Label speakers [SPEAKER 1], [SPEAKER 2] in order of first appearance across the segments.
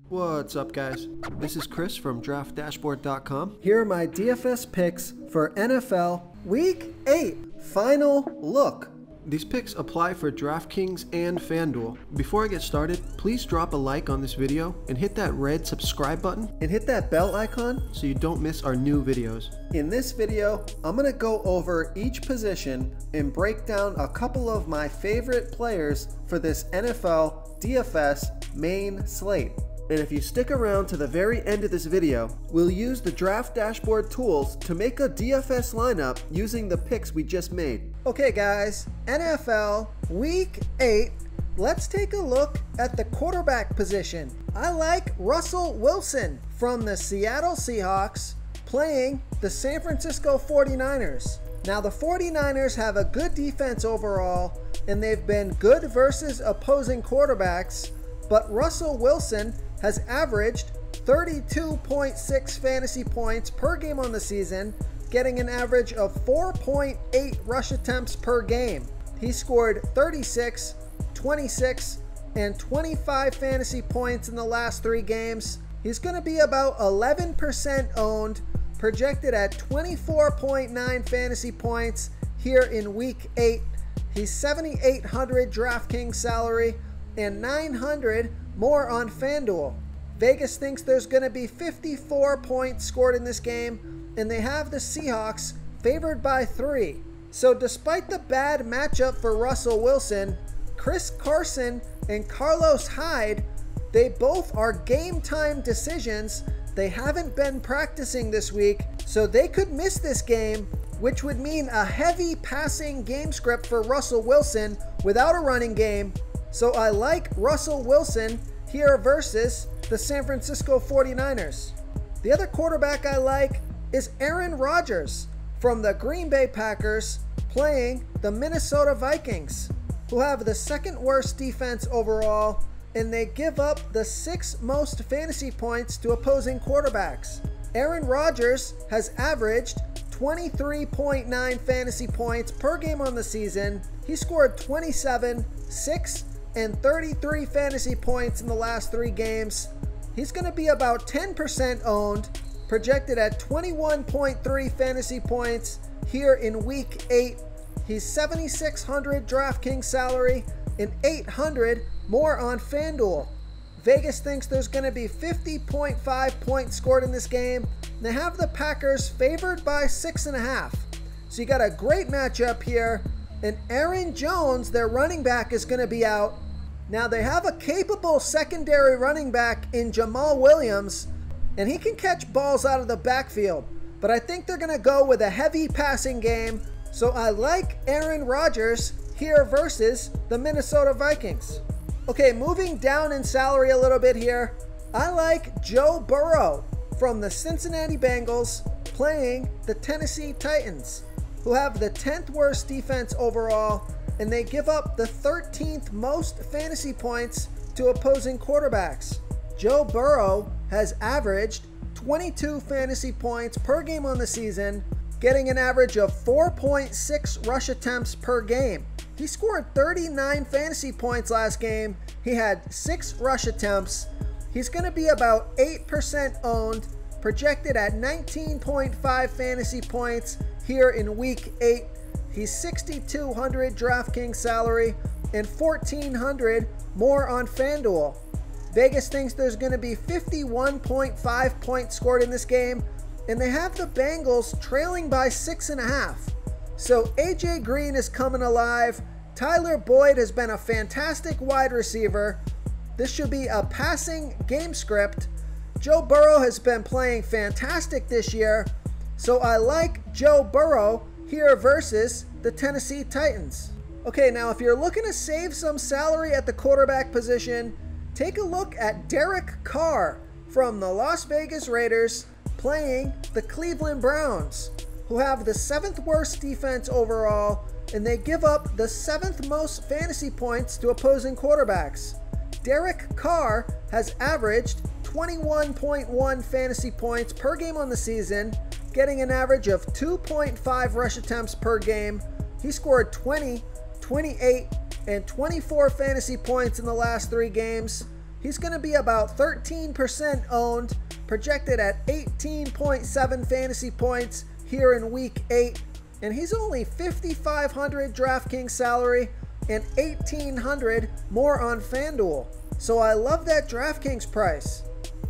[SPEAKER 1] What's up, guys? This is Chris from DraftDashboard.com.
[SPEAKER 2] Here are my DFS picks for NFL Week 8 Final Look.
[SPEAKER 1] These picks apply for DraftKings and FanDuel. Before I get started, please drop a like on this video and hit that red subscribe button
[SPEAKER 2] And hit that bell icon.
[SPEAKER 1] so you don't miss our new videos.
[SPEAKER 2] In this video, I'm going to go over each position and break down a couple of my favorite players for this NFL DFS main slate. And if you stick around to the very end of this video, we'll use the Draft Dashboard tools to make a DFS lineup using the picks we just made. Okay guys, NFL Week 8, let's take a look at the quarterback position. I like Russell Wilson from the Seattle Seahawks playing the San Francisco 49ers. Now the 49ers have a good defense overall, and they've been good versus opposing quarterbacks, but Russell Wilson has averaged 32.6 fantasy points per game on the season, getting an average of 4.8 rush attempts per game. He scored 36, 26, and 25 fantasy points in the last 3 games. He's going to be about 11% owned, projected at 24.9 fantasy points here in Week 8. He's $7,800 DraftKings salary and $900 more on FanDuel. Vegas thinks there's going to be 54 points scored in this game, and they have the Seahawks favored by 3. So despite the bad matchup for Russell Wilson, Chris Carson and Carlos Hyde, they both are game time decisions. They haven't been practicing this week, so they could miss this game, which would mean a heavy passing game script for Russell Wilson without a running game. So I like Russell Wilson here versus the San Francisco 49ers. The other quarterback I like is Aaron Rodgers from the Green Bay Packers playing the Minnesota Vikings, who have the second worst defense overall, and they give up the 6th most fantasy points to opposing quarterbacks. Aaron Rodgers has averaged 23.9 fantasy points per game on the season. He scored 27, 6, and 33 fantasy points in the last 3 games. He's going to be about 10% owned, projected at 21.3 fantasy points here in Week 8. He's $7,600 DraftKings salary and $800 more on FanDuel. Vegas thinks there's going to be 50.5 points scored in this game. They have the Packers favored by 6.5. So you got a great matchup here. And Aaron Jones, their running back, is going to be out. Now they have a capable secondary running back in Jamal Williams, and he can catch balls out of the backfield. But I think they're going to go with a heavy passing game. So I like Aaron Rodgers here versus the Minnesota Vikings. Okay, moving down in salary a little bit here, I like Joe Burrow from the Cincinnati Bengals playing the Tennessee Titans, who have the 10th worst defense overall, and they give up the 13th most fantasy points to opposing quarterbacks. Joe Burrow has averaged 22 fantasy points per game on the season, getting an average of 4.6 rush attempts per game. He scored 39 fantasy points last game. He had 6 rush attempts. He's going to be about 8% owned, projected at 19.5 fantasy points here in Week 8. He's $6,200 DraftKings salary and $1,400 more on FanDuel. Vegas thinks there's going to be 51.5 points scored in this game, and they have the Bengals trailing by 6.5. So AJ Green is coming alive. Tyler Boyd has been a fantastic wide receiver. This should be a passing game script. Joe Burrow has been playing fantastic this year, so I like Joe Burrow here versus the Tennessee Titans. Okay, now if you're looking to save some salary at the quarterback position, take a look at Derek Carr from the Las Vegas Raiders playing the Cleveland Browns, who have the 7th worst defense overall, and they give up the 7th most fantasy points to opposing quarterbacks. Derek Carr has averaged 21.1 fantasy points per game on the season, getting an average of 2.5 rush attempts per game. He scored 20, 28, and 24 fantasy points in the last 3 games. He's going to be about 13% owned, projected at 18.7 fantasy points here in week 8. And he's only $5,500 DraftKings salary and $1,800 more on FanDuel. So I love that DraftKings price.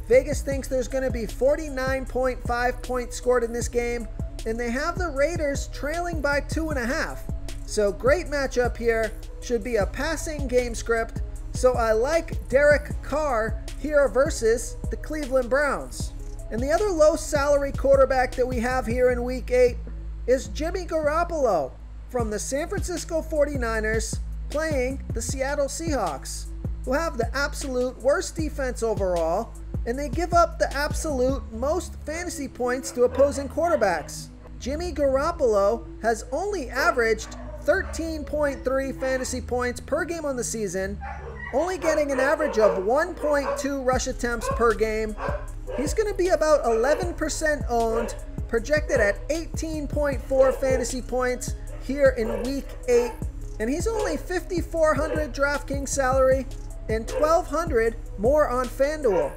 [SPEAKER 2] Vegas thinks there's going to be 49.5 points scored in this game, and they have the Raiders trailing by 2.5. So great matchup here. Should be a passing game script. So I like Derek Carr here versus the Cleveland Browns. And the other low salary quarterback that we have here in week 8 is Jimmy Garoppolo from the San Francisco 49ers playing the Seattle Seahawks, who have the absolute worst defense overall, and they give up the absolute most fantasy points to opposing quarterbacks. Jimmy Garoppolo has only averaged 13.3 fantasy points per game on the season, only getting an average of 1.2 rush attempts per game. He's going to be about 11% owned, projected at 18.4 fantasy points here in week 8. And he's only $5,400 DraftKings salary and $1,200 more on FanDuel.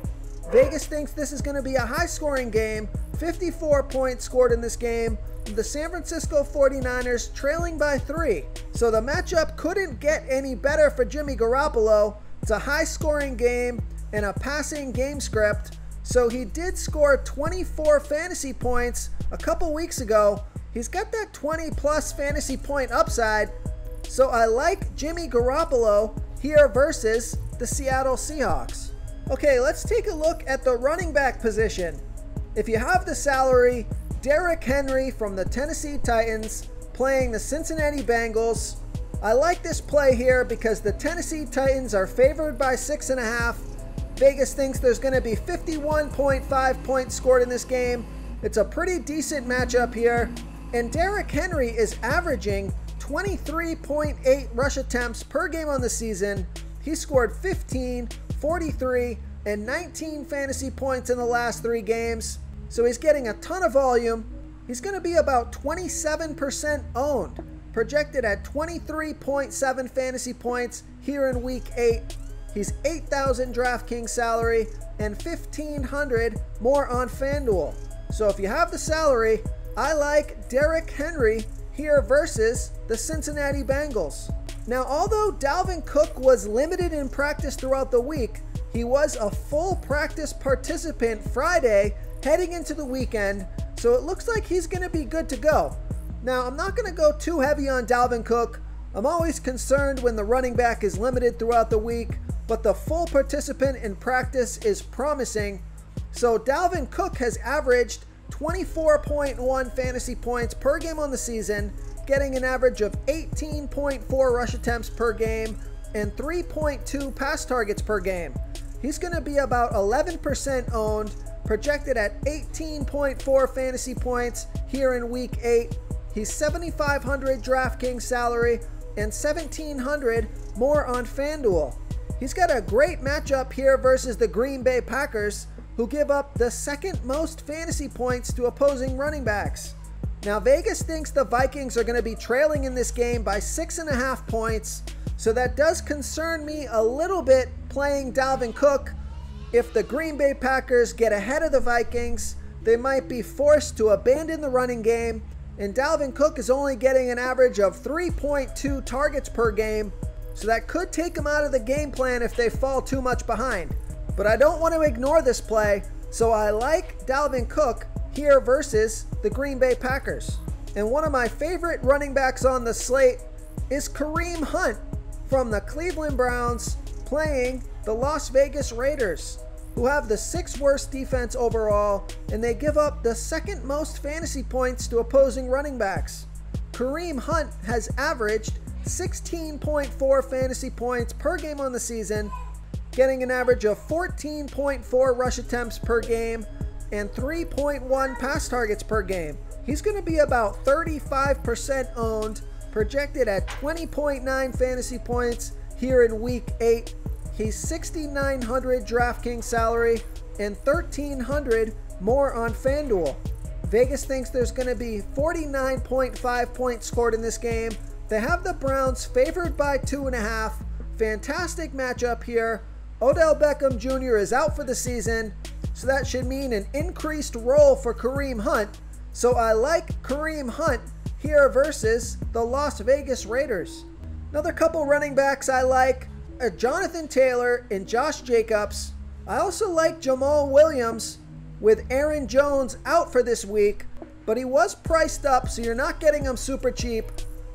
[SPEAKER 2] Vegas thinks this is going to be a high-scoring game. 54 points scored in this game. The San Francisco 49ers trailing by 3. So the matchup couldn't get any better for Jimmy Garoppolo. It's a high-scoring game and a passing game script. So he did score 24 fantasy points a couple weeks ago. He's got that 20-plus fantasy point upside. So I like Jimmy Garoppolo here versus the Seattle Seahawks. Okay, let's take a look at the running back position. If you have the salary, Derrick Henry from the Tennessee Titans playing the Cincinnati Bengals. I like this play here because the Tennessee Titans are favored by 6.5. Vegas thinks there's going to be 51.5 points scored in this game. It's a pretty decent matchup here. And Derrick Henry is averaging 23.8 rush attempts per game on the season. He scored 15, 43, and 19 fantasy points in the last 3 games. So he's getting a ton of volume. He's going to be about 27% owned, projected at 23.7 fantasy points here in week 8. He's $8,000 DraftKings salary and $1,500 more on FanDuel. So if you have the salary, I like Derrick Henry here versus the Cincinnati Bengals. Now, although Dalvin Cook was limited in practice throughout the week, he was a full practice participant Friday heading into the weekend, so it looks like he's going to be good to go. Now, I'm not going to go too heavy on Dalvin Cook. I'm always concerned when the running back is limited throughout the week, but the full participant in practice is promising. So Dalvin Cook has averaged 24.1 fantasy points per game on the season, getting an average of 18.4 rush attempts per game and 3.2 pass targets per game. He's going to be about 11% owned, projected at 18.4 fantasy points here in week 8. He's $7,500 DraftKings salary and $1,700 more on FanDuel. He's got a great matchup here versus the Green Bay Packers, who give up the second most fantasy points to opposing running backs. Now, Vegas thinks the Vikings are going to be trailing in this game by 6.5 points, so that does concern me a little bit playing Dalvin Cook. If the Green Bay Packers get ahead of the Vikings, they might be forced to abandon the running game, and Dalvin Cook is only getting an average of 3.2 targets per game, so that could take him out of the game plan if they fall too much behind. But I don't want to ignore this play, so I like Dalvin Cook here versus the Green Bay Packers. And one of my favorite running backs on the slate is Kareem Hunt from the Cleveland Browns playing the Las Vegas Raiders, who have the 6th worst defense overall, and they give up the 2nd most fantasy points to opposing running backs. Kareem Hunt has averaged 16.4 fantasy points per game on the season, getting an average of 14.4 rush attempts per game and 3.1 pass targets per game. He's going to be about 35% owned, projected at 20.9 fantasy points here in week 8. He's $6,900 DraftKings salary and $1,300 more on FanDuel. Vegas thinks there's going to be 49.5 points scored in this game. They have the Browns favored by 2.5. Fantastic matchup here. Odell Beckham Jr. is out for the season, so that should mean an increased role for Kareem Hunt. So I like Kareem Hunt here versus the Las Vegas Raiders. Another couple running backs I like are Jonathan Taylor and Josh Jacobs. I also like Jamal Williams with Aaron Jones out for this week, but he was priced up, so you're not getting him super cheap.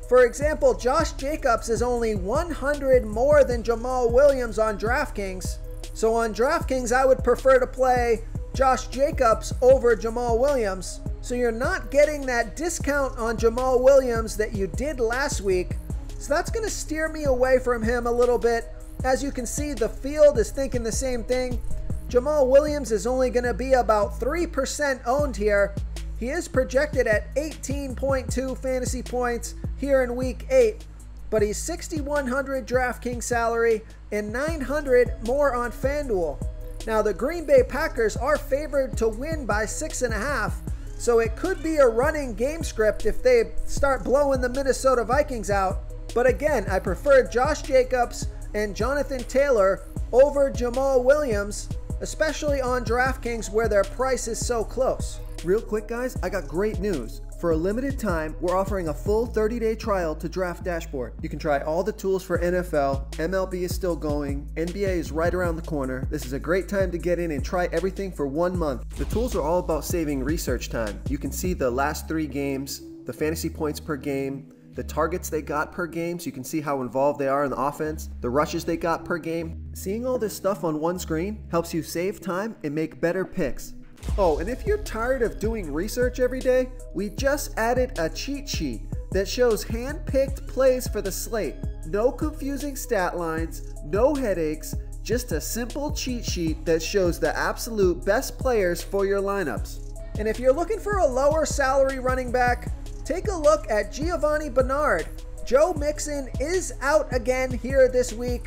[SPEAKER 2] For example, Josh Jacobs is only 100 more than Jamal Williams on DraftKings. So on DraftKings, I would prefer to play Josh Jacobs over Jamal Williams. So you're not getting that discount on Jamal Williams that you did last week. So that's going to steer me away from him a little bit. As you can see, the field is thinking the same thing. Jamal Williams is only going to be about 3% owned here. He is projected at 18.2 fantasy points here in week 8, but he's 6,100 DraftKings salary and 900 more on FanDuel. Now the Green Bay Packers are favored to win by 6.5, so it could be a running game script if they start blowing the Minnesota Vikings out. But again, I prefer Josh Jacobs and Jonathan Taylor over Jamal Williams, especially on DraftKings where their price is so close.
[SPEAKER 1] Real quick guys, I got great news. For a limited time, we're offering a full 30-day trial to Draft Dashboard. You can try all the tools for NFL, MLB is still going, NBA is right around the corner. This is a great time to get in and try everything for 1 month. The tools are all about saving research time. You can see the last 3 games, the fantasy points per game, the targets they got per game, so you can see how involved they are in the offense, the rushes they got per game. Seeing all this stuff on one screen helps you save time and make better picks. Oh, and if you're tired of doing research every day, we just added a cheat sheet that shows hand-picked plays for the slate. No confusing stat lines, no headaches, just a simple cheat sheet that shows the absolute best players for your lineups.
[SPEAKER 2] And if you're looking for a lower salary running back, take a look at Giovanni Bernard. Joe Mixon is out again here this week.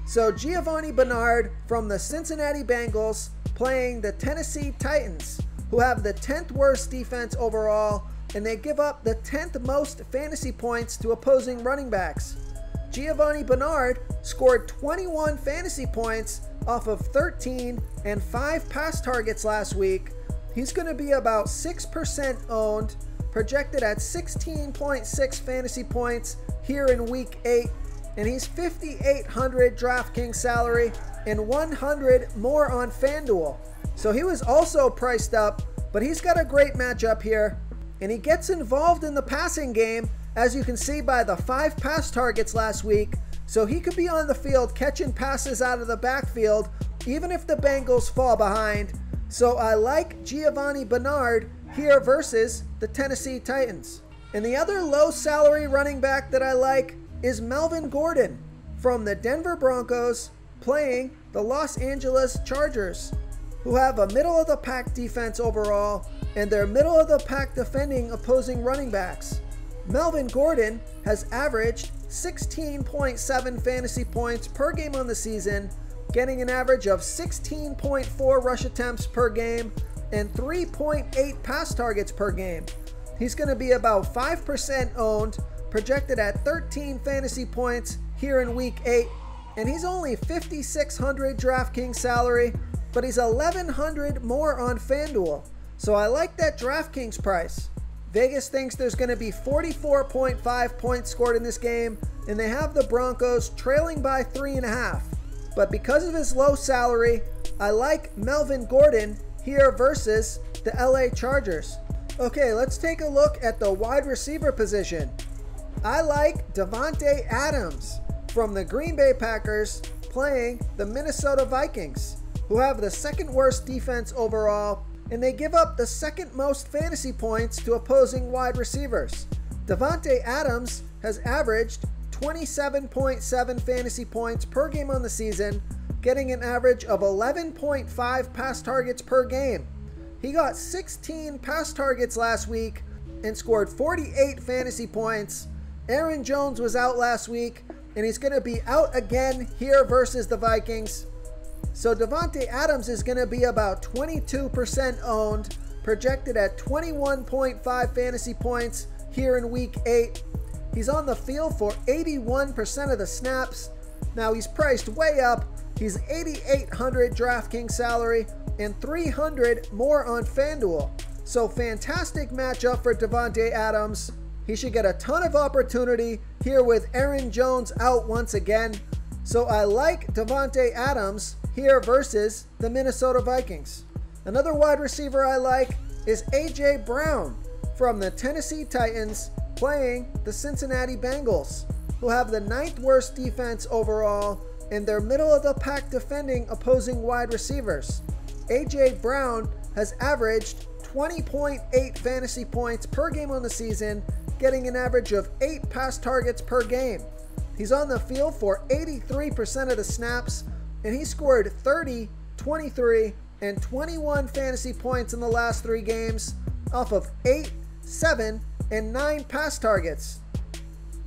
[SPEAKER 2] So Giovanni Bernard from the Cincinnati Bengals playing the Tennessee Titans, who have the 10th worst defense overall, and they give up the 10th most fantasy points to opposing running backs. Giovanni Bernard scored 21 fantasy points off of 13 and 5 pass targets last week. He's going to be about 6% owned, projected at 16.6 fantasy points here in week 8, and he's 5,800 DraftKings salary and 100 more on FanDuel. So he was also priced up, but he's got a great matchup here, and he gets involved in the passing game, as you can see by the 5 pass targets last week. So he could be on the field catching passes out of the backfield, even if the Bengals fall behind. So I like Giovanni Bernard here versus the Tennessee Titans. And the other low salary running back that I like is Melvin Gordon from the Denver Broncos playing the Los Angeles Chargers, who have a middle-of-the-pack defense overall, and they're middle-of-the-pack defending opposing running backs. Melvin Gordon has averaged 16.7 fantasy points per game on the season, getting an average of 16.4 rush attempts per game and 3.8 pass targets per game. He's going to be about 5% owned, projected at 13 fantasy points here in week 8, and he's only 5,600 DraftKings salary, but he's 1,100 more on FanDuel. So I like that DraftKings price. Vegas thinks there's going to be 44.5 points scored in this game, and they have the Broncos trailing by 3.5. But because of his low salary, I like Melvin Gordon here versus the LA Chargers. Okay, let's take a look at the wide receiver position. I like Davante Adams from the Green Bay Packers playing the Minnesota Vikings, who have the 2nd worst defense overall, and they give up the 2nd most fantasy points to opposing wide receivers. Davante Adams has averaged 27.7 fantasy points per game on the season, getting an average of 11.5 pass targets per game. He got 16 pass targets last week and scored 48 fantasy points. Aaron Jones was out last week, and he's going to be out again here versus the Vikings. So Davante Adams is going to be about 22% owned, projected at 21.5 fantasy points here in week 8. He's on the field for 81% of the snaps. Now he's priced way up,
[SPEAKER 1] He's 8,800 DraftKings salary and 300 more on FanDuel. So fantastic matchup for Davante Adams. He should get a ton of opportunity here with Aaron Jones out once again. So I like Davante Adams here versus the Minnesota Vikings. Another wide receiver I like is A.J. Brown from the Tennessee Titans playing the Cincinnati Bengals, who have the 9th worst defense overall and they're middle of the pack defending opposing wide receivers. A.J. Brown has averaged 20.8 fantasy points per game on the season, getting an average of 8 pass targets per game. He's on the field for 83% of the snaps, and he scored 30, 23, and 21 fantasy points in the last 3 games off of 8, 7, and 9 pass targets.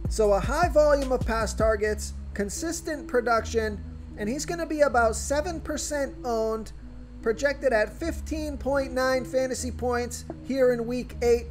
[SPEAKER 1] So a high volume of pass targets, consistent production, and he's going to be about 7% owned, projected at 15.9 fantasy points here in week 8.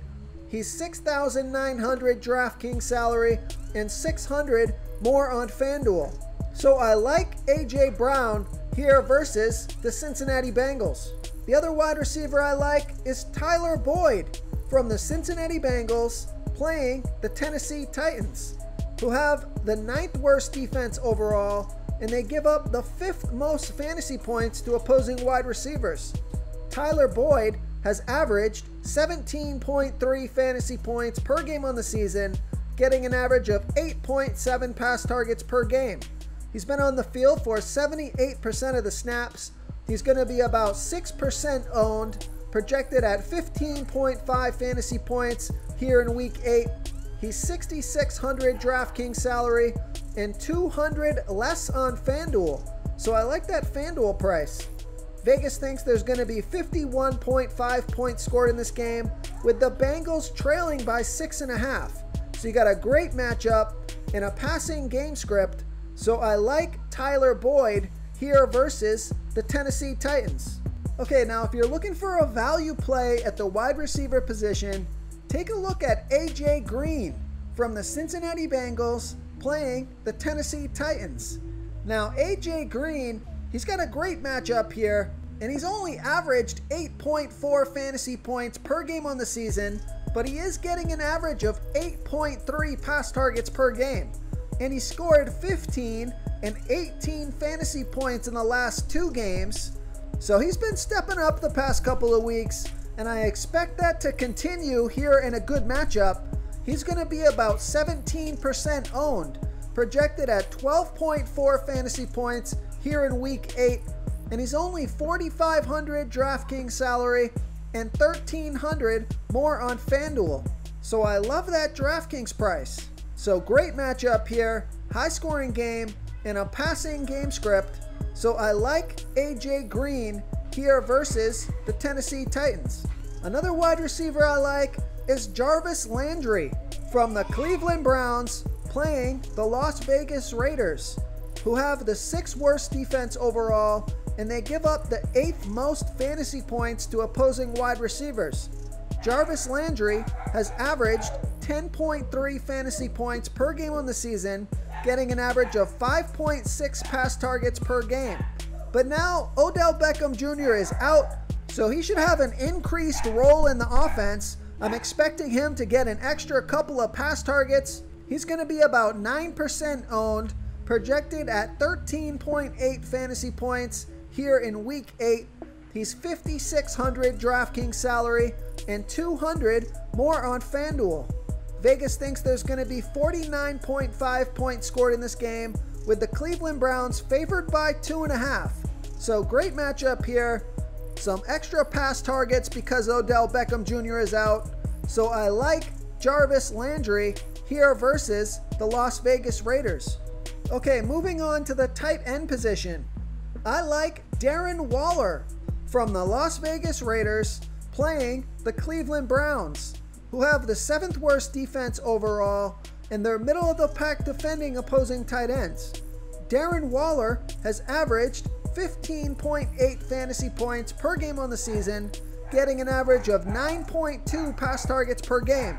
[SPEAKER 1] He's 6,900 DraftKings salary and 600 more on FanDuel. So I like A.J. Brown here versus the Cincinnati Bengals. The other wide receiver I like is Tyler Boyd from the Cincinnati Bengals playing the Tennessee Titans, who have the 9th worst defense overall, and they give up the 5th most fantasy points to opposing wide receivers. Tyler Boyd has averaged 17.3 fantasy points per game on the season, getting an average of 8.7 pass targets per game. He's been on the field for 78% of the snaps. He's going to be about 6% owned, projected at 15.5 fantasy points here in week 8. He's 6,600 DraftKings salary and 200 less on FanDuel. So I like that FanDuel price. Vegas thinks there's going to be 51.5 points scored in this game, with the Bengals trailing by 6.5. So you got a great matchup and a passing game script. So I like Tyler Boyd here versus the Tennessee Titans. Okay, now if you're looking for a value play at the wide receiver position, take a look at A.J. Green from the Cincinnati Bengals playing the Tennessee Titans. Now A.J. Green, he's got a great matchup here, and he's only averaged 8.4 fantasy points per game on the season, but he is getting an average of 8.3 pass targets per game. And he scored 15 and 18 fantasy points in the last 2 games. So he's been stepping up the past couple of weeks, and I expect that to continue here in a good matchup. He's going to be about 17% owned, projected at 12.4 fantasy points here in week 8, and he's only 4,500 DraftKings salary and 1,300 more on FanDuel. So I love that DraftKings price. So great matchup here, high scoring game, and a passing game script. So I like A.J. Green here versus the Tennessee Titans. Another wide receiver I like is Jarvis Landry from the Cleveland Browns playing the Las Vegas Raiders, who have the 6th worst defense overall, and they give up the 8th most fantasy points to opposing wide receivers. Jarvis Landry has averaged 10.3 fantasy points per game on the season, getting an average of 5.6 pass targets per game. But now Odell Beckham Jr. is out, so he should have an increased role in the offense. I'm expecting him to get an extra couple of pass targets. He's going to be about 9% owned, projected at 13.8 fantasy points here in week 8. He's 5,600 DraftKings salary and 200 more on FanDuel. Vegas thinks there's going to be 49.5 points scored in this game, with the Cleveland Browns favored by 2.5. So great matchup here. Some extra pass targets because Odell Beckham Jr. is out. So I like Jarvis Landry here versus the Las Vegas Raiders. Okay, moving on to the tight end position. I like Darren Waller from the Las Vegas Raiders playing the Cleveland Browns, who have the 7th worst defense overall, and they're middle of the pack defending opposing tight ends. Darren Waller has averaged 15.8 fantasy points per game on the season, getting an average of 9.2 pass targets per game.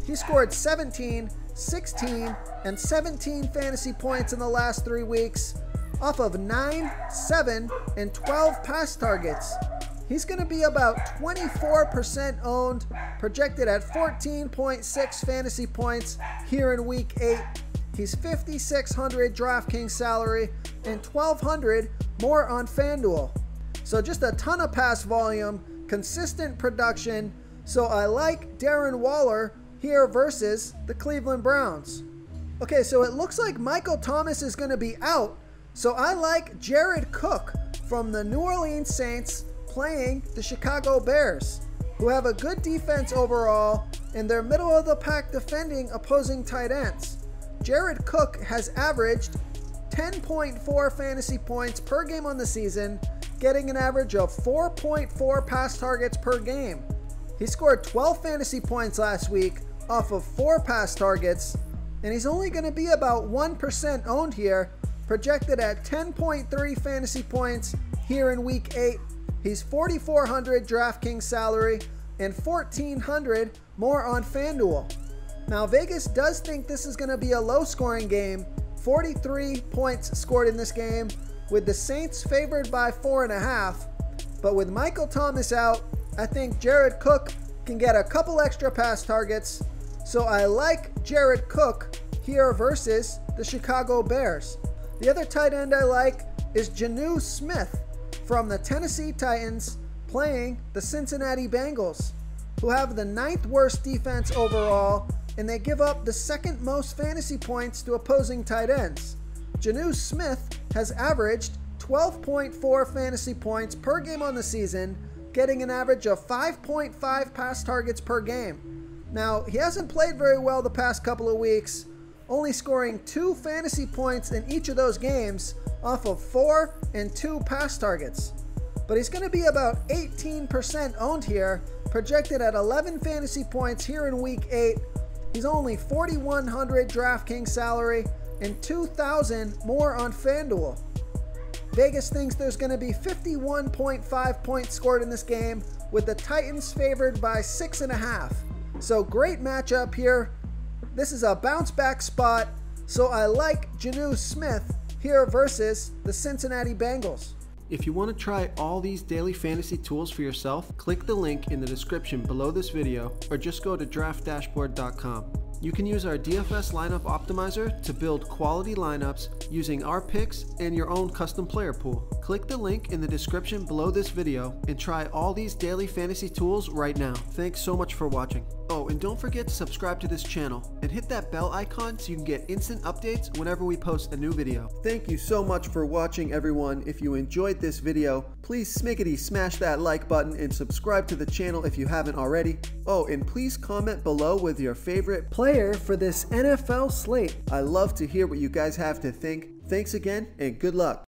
[SPEAKER 1] He scored 17, 16, and 17 fantasy points in the last 3 weeks. off of 9, 7, and 12 pass targets. He's going to be about 24% owned, projected at 14.6 fantasy points here in week 8. He's $5,600 DraftKings salary and $1,200 more on FanDuel. So just a ton of pass volume, consistent production. So I like Darren Waller here versus the Cleveland Browns. Okay, so it looks like Michael Thomas is going to be out. So I like Jared Cook from the New Orleans Saints playing the Chicago Bears, who have a good defense overall, and they're middle of the pack defending opposing tight ends. Jared Cook has averaged 10.4 fantasy points per game on the season, getting an average of 4.4 pass targets per game. He scored 12 fantasy points last week off of 4 pass targets, and he's only going to be about 1% owned here, projected at 10.3 fantasy points here in week 8. He's $4,400 DraftKings salary and $1,400 more on FanDuel. Now Vegas does think this is going to be a low scoring game. 43 points scored in this game, with the Saints favored by 4.5. But with Michael Thomas out, I think Jared Cook can get a couple extra pass targets. So I like Jared Cook here versus the Chicago Bears. The other tight end I like is Janu Smith from the Tennessee Titans playing the Cincinnati Bengals, who have the 9th worst defense overall, and they give up the 2nd most fantasy points to opposing tight ends. Janu Smith has averaged 12.4 fantasy points per game on the season, getting an average of 5.5 pass targets per game. Now, he hasn't played very well the past couple of weeks, only scoring 2 fantasy points in each of those games off of 4 and 2 pass targets. But he's going to be about 18% owned here, projected at 11 fantasy points here in week 8. He's only $4,100 DraftKings salary and $2,000 more on FanDuel. Vegas thinks there's going to be 51.5 points scored in this game, with the Titans favored by 6.5. So great matchup here. This is a bounce back spot, so I like Janu Smith here versus the Cincinnati Bengals.
[SPEAKER 2] If you want to try all these daily fantasy tools for yourself, click the link in the description below this video, or just go to draftdashboard.com. You can use our DFS lineup optimizer to build quality lineups using our picks and your own custom player pool. Click the link in the description below this video and try all these daily fantasy tools right now. Thanks so much for watching. Oh, and don't forget to subscribe to this channel and hit that bell icon so you can get instant updates whenever we post a new video.
[SPEAKER 1] Thank you so much for watching, everyone. If you enjoyed this video, please smickety smash that like button and subscribe to the channel if you haven't already. Oh, and please comment below with your favorite player for this NFL slate. I love to hear what you guys have to think. Thanks again, and good luck.